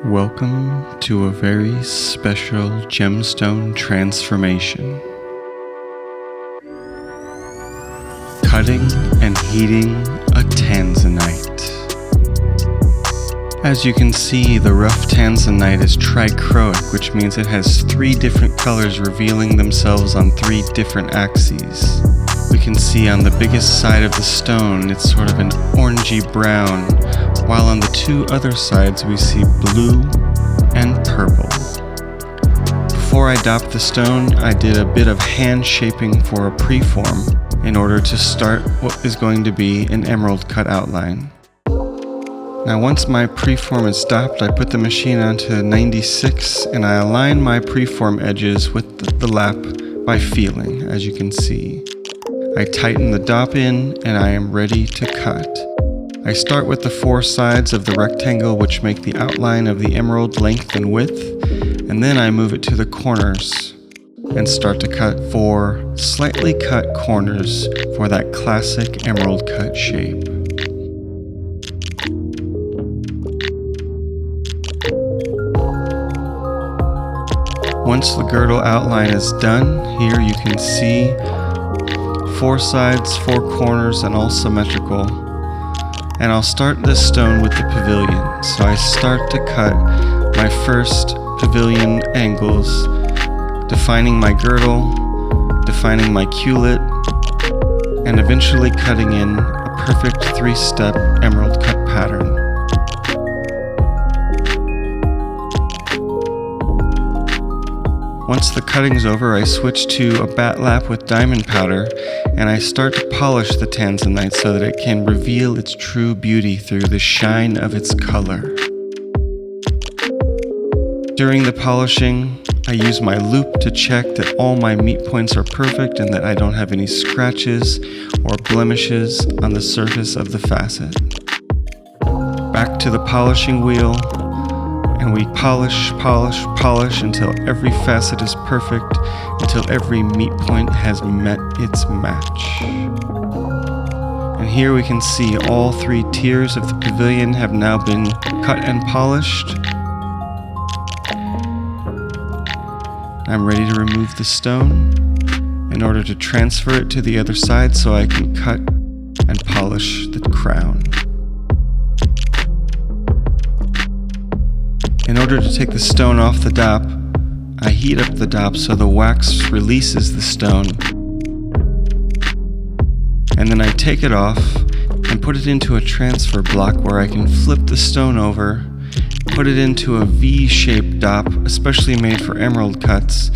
Welcome to a very special gemstone transformation. Cutting and heating a Tanzanite. As you can see, the rough Tanzanite is trichroic, which means it has 3 different colors revealing themselves on 3 different axes. We can see on the biggest side of the stone, it's sort of an orangey brown, while on the 2 other sides we see blue and purple. Before I dopped the stone, I did a bit of hand shaping for a preform in order to start what is going to be an emerald cut outline. Now once my preform is dopped, I put the machine onto 96 and I align my preform edges with the lap by feeling, as you can see. I tighten the dop in and I am ready to cut. I start with the 4 sides of the rectangle, which make the outline of the emerald length and width, and then I move it to the corners and start to cut 4 slightly cut corners for that classic emerald cut shape. Once the girdle outline is done, here you can see 4 sides, 4 corners, and all symmetrical. And I'll start this stone with the pavilion. So I start to cut my first pavilion angles, defining my girdle, defining my culet, and eventually cutting in a perfect 3-step emerald cut pattern. Once the cutting's over, I switch to a bat lap with diamond powder, and I start to polish the Tanzanite so that it can reveal its true beauty through the shine of its color. During the polishing, I use my loupe to check that all my meet points are perfect and that I don't have any scratches or blemishes on the surface of the facet. Back to the polishing wheel, and we polish until every facet is perfect, until every meet point has met its match. And here we can see all 3 tiers of the pavilion have now been cut and polished. I'm ready to remove the stone in order to transfer it to the other side so I can cut and polish the crown. In order to take the stone off the dop, I heat up the dop so the wax releases the stone. And then I take it off and put it into a transfer block where I can flip the stone over, put it into a V-shaped dop, especially made for emerald cuts,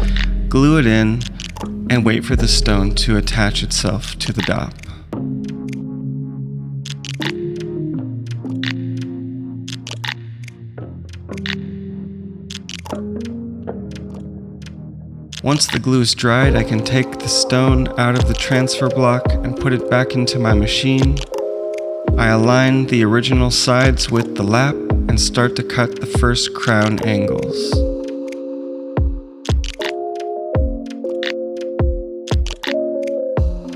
glue it in, and wait for the stone to attach itself to the dop. Once the glue is dried, I can take the stone out of the transfer block and put it back into my machine. I align the original sides with the lap and start to cut the first crown angles.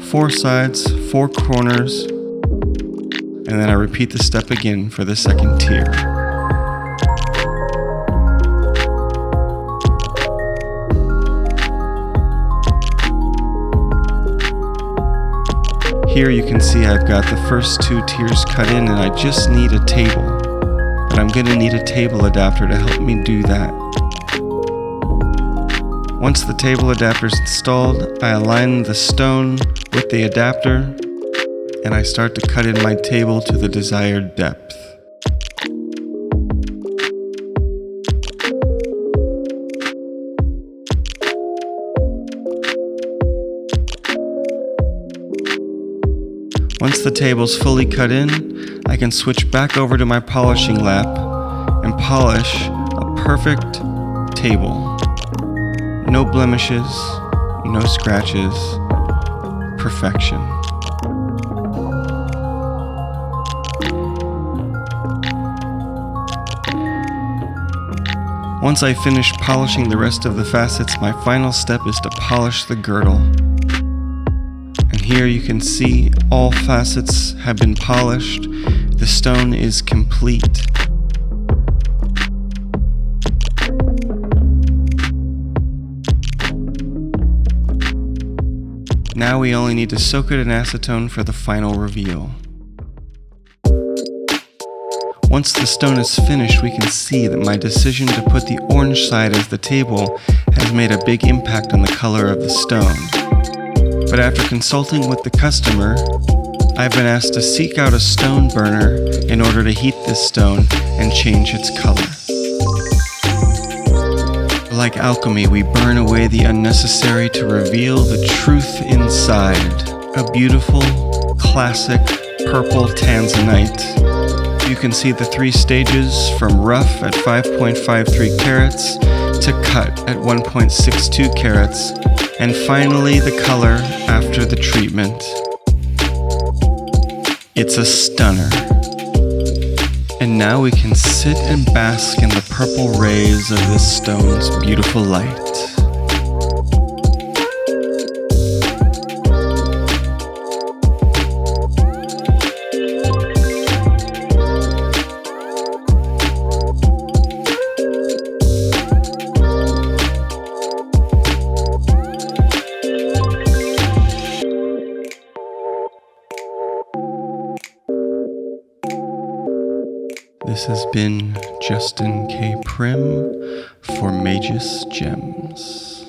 Four sides, 4 corners, and then I repeat the step again for the second tier. Here you can see I've got the first 2 tiers cut in and I just need a table. But I'm going to need a table adapter to help me do that. Once the table adapter is installed, I align the stone with the adapter and I start to cut in my table to the desired depth. Once the table's fully cut in, I can switch back over to my polishing lap and polish a perfect table. No blemishes, no scratches, perfection. Once I finish polishing the rest of the facets, my final step is to polish the girdle. Here you can see all facets have been polished. The stone is complete. Now we only need to soak it in acetone for the final reveal. Once the stone is finished, we can see that my decision to put the orange side as the table has made a big impact on the color of the stone. But after consulting with the customer, I've been asked to seek out a stone burner in order to heat this stone and change its color. Like alchemy, we burn away the unnecessary to reveal the truth inside. A beautiful, classic, purple Tanzanite. You can see the 3 stages from rough at 5.53 carats to cut at 1.62 carats, and finally the color after the treatment. It's a stunner. And now we can sit and bask in the purple rays of this stone's beautiful light. This has been Justin K. Prim for Magus Gems.